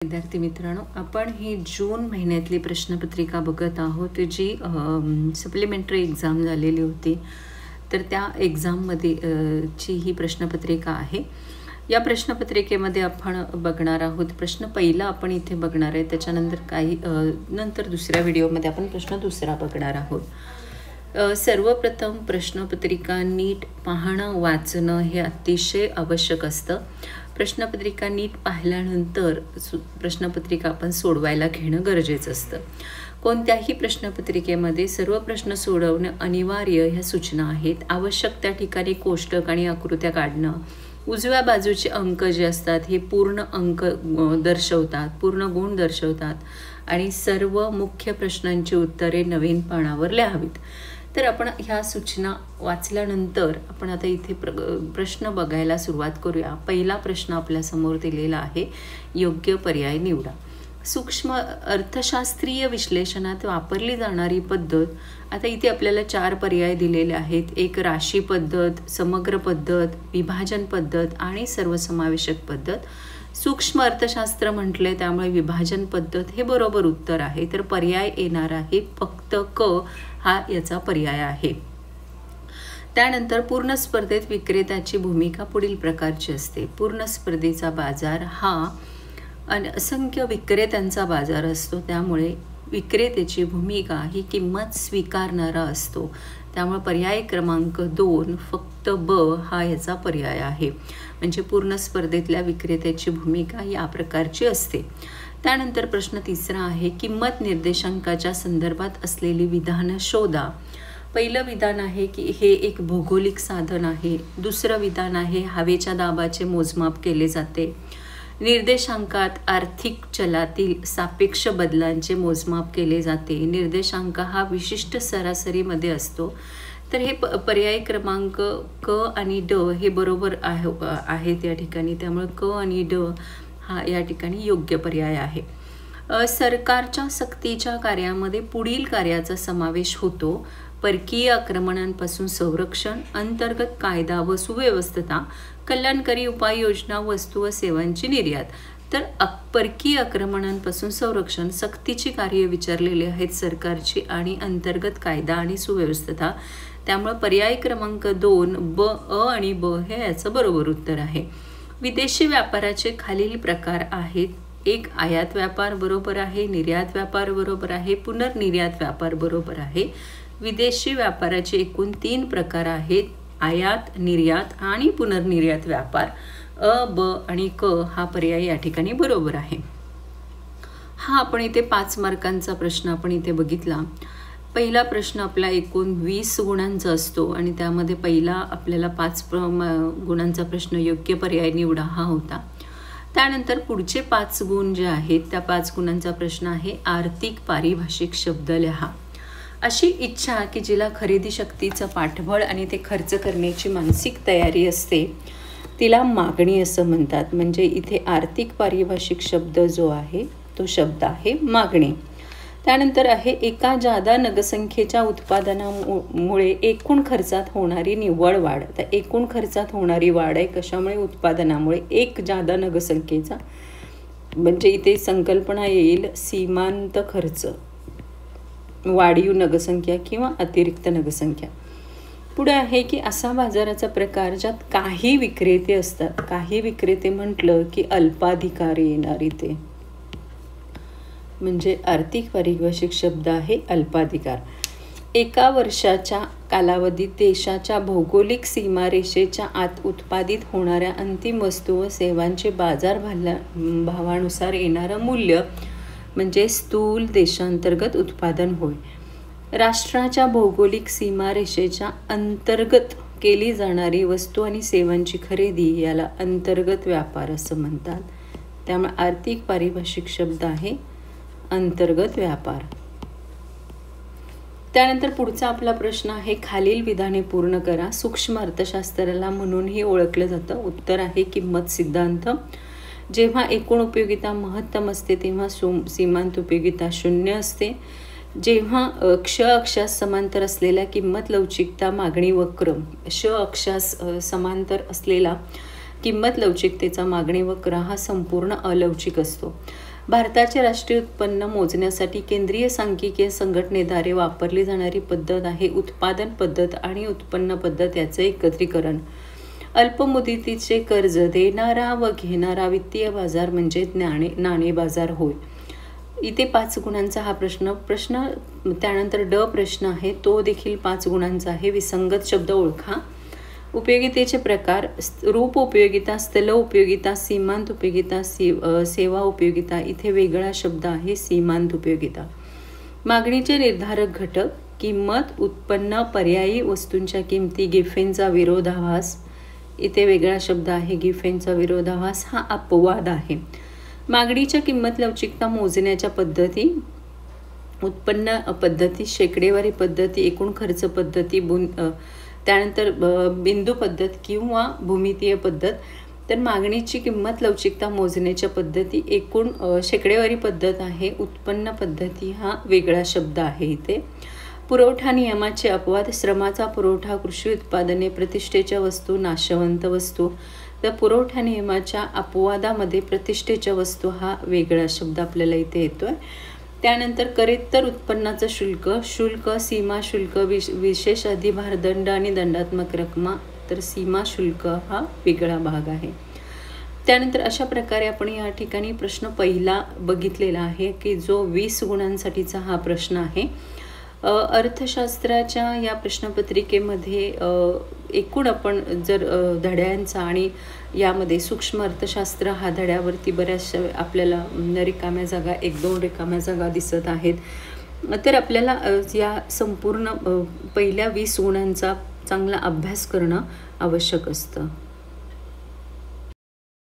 विद्यार्थी मित्रांनो, आपण ही जून महिन्यातली प्रश्नपत्रिका बघत आहोत जी सप्लिमेंटरी एक्झाम झालेली होती. तर त्या एक्झाममध्ये ची ही प्रश्नपत्रिका आहे. या प्रश्नपत्रिकेमध्ये आपण बघणार आहोत प्रश्न पहिला आपण इथे बघणार आहे, त्याच्यानंतर नंतर दुसऱ्या व्हिडिओमध्ये आपण प्रश्न दुसरा बघणार आहोत. सर्वप्रथम प्रश्नपत्रिका नीट पाहणं वाचणं हे अतिशय आवश्यक असतं. प्रश्नपत्रिका नीट पाहिल्यानंतर प्रश्नपत्रिका आपण सोडवायला घेणं गरजेचं असतं. कोणत्याही प्रश्नपत्रिकेमध्ये सर्व प्रश्न सोडवणं अनिवार्य ह्या सूचना आहेत. आवश्यक त्या ठिकाणी कोष्टक आणि आकृत्या काढणं, उजव्या बाजूचे अंक जे असतात हे पूर्ण अंक दर्शवतात, पूर्ण गुण दर्शवतात आणि सर्व मुख्य प्रश्नांची उत्तरे नवीन पानावर लिहावीत. तर आपण ह्या सूचना वाचल्यानंतर आपण आता इथे प्रश्न बघायला सुरुवात करूया. पहिला प्रश्न आपल्यासमोर दिलेला आहे, योग्य पर्याय निवडा. सूक्ष्म अर्थशास्त्रीय विश्लेषणात वापरली जाणारी पद्धत, आता इथे आपल्याला 4 पर्याय दिलेले आहेत. एक राशी पद्धत, समग्र पद्धत, विभाजन पद्धत आणि सर्वसमावेशक पद्धत. सूक्ष्म अर्थशास्त्र म्हटले त्यामुळे विभाजन पद्धत हे बरोबर उत्तर आहे. तर पर्याय येणार आहे फक्त क हा याचा पर्याय आहे. त्यानंतर पूर्ण स्पर्धेत विक्रेत्याची भूमिका पुढील प्रकारची असते. पूर्ण स्पर्धेचा बाजार हा असंख्य विक्रेत्यांचा बाजार असतो, त्यामुळे विक्रेत्याची भूमिका ही किंमत स्वीकारणारा असतो. त्यामुळे पर्याय क्रमांक 2 फक्त ब हा याचा पर्याय आहे. म्हणजे पूर्ण स्पर्धेतल्या विक्रेत्याची भूमिका या प्रकारची असते. त्यानंतर प्रश्न तिसरा आहे, किंमत निर्देशांकाच्या संदर्भात असलेली विधानं शोधा. पहिलं विधान आहे की हे एक भौगोलिक साधन आहे. दुसरं विधान आहे हवेच्या दाबाचे मोजमाप केले जाते. निर्देशांकात आर्थिक चलातील सापेक्ष बदलांचे मोजमाप केले जाते. निर्देशांक हा विशिष्ट सरासरीमध्ये असतो. तर हे पर्याय क्रमांक क आणि ड हे बरोबर आहेत या ठिकाणी. त्यामुळे क आणि ड हा या ठिकाणी योग्य पर्याय आहे. सरकारच्या सक्तीच्या कार्यामध्ये पुढील कार्याचा समावेश होतो. परकीय आक्रमणांपासून संरक्षण, अंतर्गत कायदा व सुव्यवस्था, कल्याणकारी उपाययोजना, वस्तू व सेवांची निर्यात. तर परकीय आक्रमणांपासून संरक्षण, सक्तीची कार्य विचारलेली आहेत सरकारची आणि अंतर्गत कायदा आणि सुव्यवस्था. त्यामुळे पर्याय क्रमांक 2 ब अ आणि ब हे याचं बरोबर उत्तर आहे. विदेशी व्यापाराचे खालील प्रकार आहेत. एक आयात व्यापार बरोबर आहे, निर्यात व्यापार बरोबर आहे, पुनर्निर्यात व्यापार बरोबर आहे. विदेशी व्यापाराचे एकूण 3 प्रकार आहेत, आयात, निर्यात आणि पुनर्निर्यात व्यापार. अ, ब आणि क हा पर्याय या ठिकाणी बरोबर आहे. हा आपण इथे 5 मार्कांचा प्रश्न आपण इथे बघितला. पहिला प्रश्न आपला एकूण 20 गुणांचा असतो आणि त्यामध्ये पहिला आपल्याला 5 गुणांचा प्रश्न योग्य पर्याय निवडा हा होता. त्यानंतर पुढचे 5 गुण जे आहेत त्या 5 गुणांचा प्रश्न आहे, आर्थिक पारिभाषिक शब्द लिहा. अशी इच्छा की जिला खरेदी शक्तीचं पाठबळ आणि ते खर्च करण्याची मानसिक तयारी असते तिला मागणी असं म्हणतात. म्हणजे इथे आर्थिक पारिभाषिक शब्द जो आहे तो शब्द आहे मागणी. त्यानंतर आहे, एका जादा नगसंख्येच्या उत्पादनामुळे एकूण खर्चात होणारी निव्वळ वाढ. तर एकूण खर्चात होणारी वाढ आहे कशामुळे? उत्पादनामुळे. एक जादा नगसंख्येचा म्हणजे इथे संकल्पना येईल सीमांत खर्च, वाढीव नगसंख्या किंवा अतिरिक्त नगसंख्या. पुढे आहे की असा बाजाराचा प्रकार ज्यात काही विक्रेते असतात. काही विक्रेते म्हटलं की अल्पाधिकारी येणार इथे. म्हणजे आर्थिक पारिभाषिक शब्द आहे अल्पाधिकार. एका वर्षाच्या कालावधीत देशाच्या भौगोलिक सीमारेषेच्या आत उत्पादित होणाऱ्या अंतिम वस्तू व सेवांचे बाजार भावानुसार येणारं मूल्य म्हणजे स्थूल देशांतर्गत उत्पादन होय. राष्ट्राच्या भौगोलिक सीमारेषेच्या अंतर्गत केली जाणारी वस्तू आणि सेवांची खरेदी याला अंतर्गत व्यापार असं म्हणतात. त्यामुळे आर्थिक पारिभाषिक शब्द आहे अंतर्गत व्यापार. त्यानंतर पुढचा आपला प्रश्न आहे, खालील विधाने पूर्ण करा. सूक्ष्म अर्थशास्त्राला म्हणूनही ओळखलं जातं. उत्तर आहे किंमत सिद्धांत. जेव्हा एकूण उपयोगिता महत्तम असते तेव्हा सीमांत उपयोगिता 0 असते. जेव्हा क्ष अक्षास समांतर असलेल्या किंमत लवचिकता मागणी वक्र, श अक्षास समांतर असलेला किंमत लवचिकतेचा मागणी वक्र हा संपूर्ण अलवचिक असतो. भारताचे राष्ट्रीय उत्पन्न मोजण्यासाठी केंद्रीय सांख्यिकीय संघटनेद्वारे वापरली जाणारी पद्धत आहे उत्पादन पद्धत आणि उत्पन्न पद्धत याचे एकत्रीकरण. अल्पमुदतीचे कर्ज देणारा व घेणारा वित्तीय बाजार म्हणजे नाणे बाजार होय. इथे 5 गुणांचा हा प्रश्न त्यानंतर ड प्रश्न आहे, तो देखील 5 गुणांचा आहे. विसंगत शब्द ओळखा. उपयोगितेचे प्रकार: रूप उपयोगिता, स्थल उपयोगिता, सीमांत उपयोगिता, सेवा उपयोगिता. इथे वेगळा शब्द आहे सीमांत उपयोगिता. मागणीचे निर्धारक घटक: किंमत, उत्पन्न, पर्यायी वस्तूंच्या किमती, गिफेनचा विरोधाभास. इथे वेगळा शब्द आहे गिफेनचा विरोधाभास, हा अपवाद आहे. मागणीच्या किंमत लवचिकता मोजण्याच्या पद्धती: उत्पन्न पद्धती, शेकडेवारी पद्धती, एकूण खर्च पद्धती, त्यानंतर बिंदू पद्धत किंवा भूमितीय पद्धत. तर मागणीची किंमत लवचिकता मोजण्याच्या पद्धती एकूण शेकडेवारी पद्धत आहे. उत्पन्न पद्धती हा वेगळा शब्द आहे इथे. पुरवठा नियमाचे अपवाद: श्रमाचा पुरवठा, कृषी उत्पादने, प्रतिष्ठेच्या वस्तू, नाशवंत वस्तू. तर पुरवठा नियमाच्या अपवादामध्ये प्रतिष्ठेच्या वस्तू हा वेगळा शब्द आपल्याला इथे येतोय. त्यानंतर करेत्तर उत्पन्नाचं शुल्क, सीमा शुल्क, विशेष अधिभार, दंड आणि दंडात्मक रकमा. तर सीमा शुल्क हा वेगळा भाग आहे. त्यानंतर अशा प्रकारे आपण या ठिकाणी प्रश्न पहिला बघितलेला आहे की जो 20 गुणांसाठीचा हा प्रश्न आहे. अर्थशास्त्राच्या या प्रश्नपत्रिकेमध्ये एकूण आपण जर धड्यांचा आणि यामध्ये सूक्ष्म अर्थशास्त्र हा धड्यावरती बऱ्याचशा आपल्याला रिकाम्या जागा 1-2 रिकाम्या जागा दिसत आहेत. तर आपल्याला या संपूर्ण पहिल्या 20 गुणांचा चांगला अभ्यास करणं आवश्यक असतं.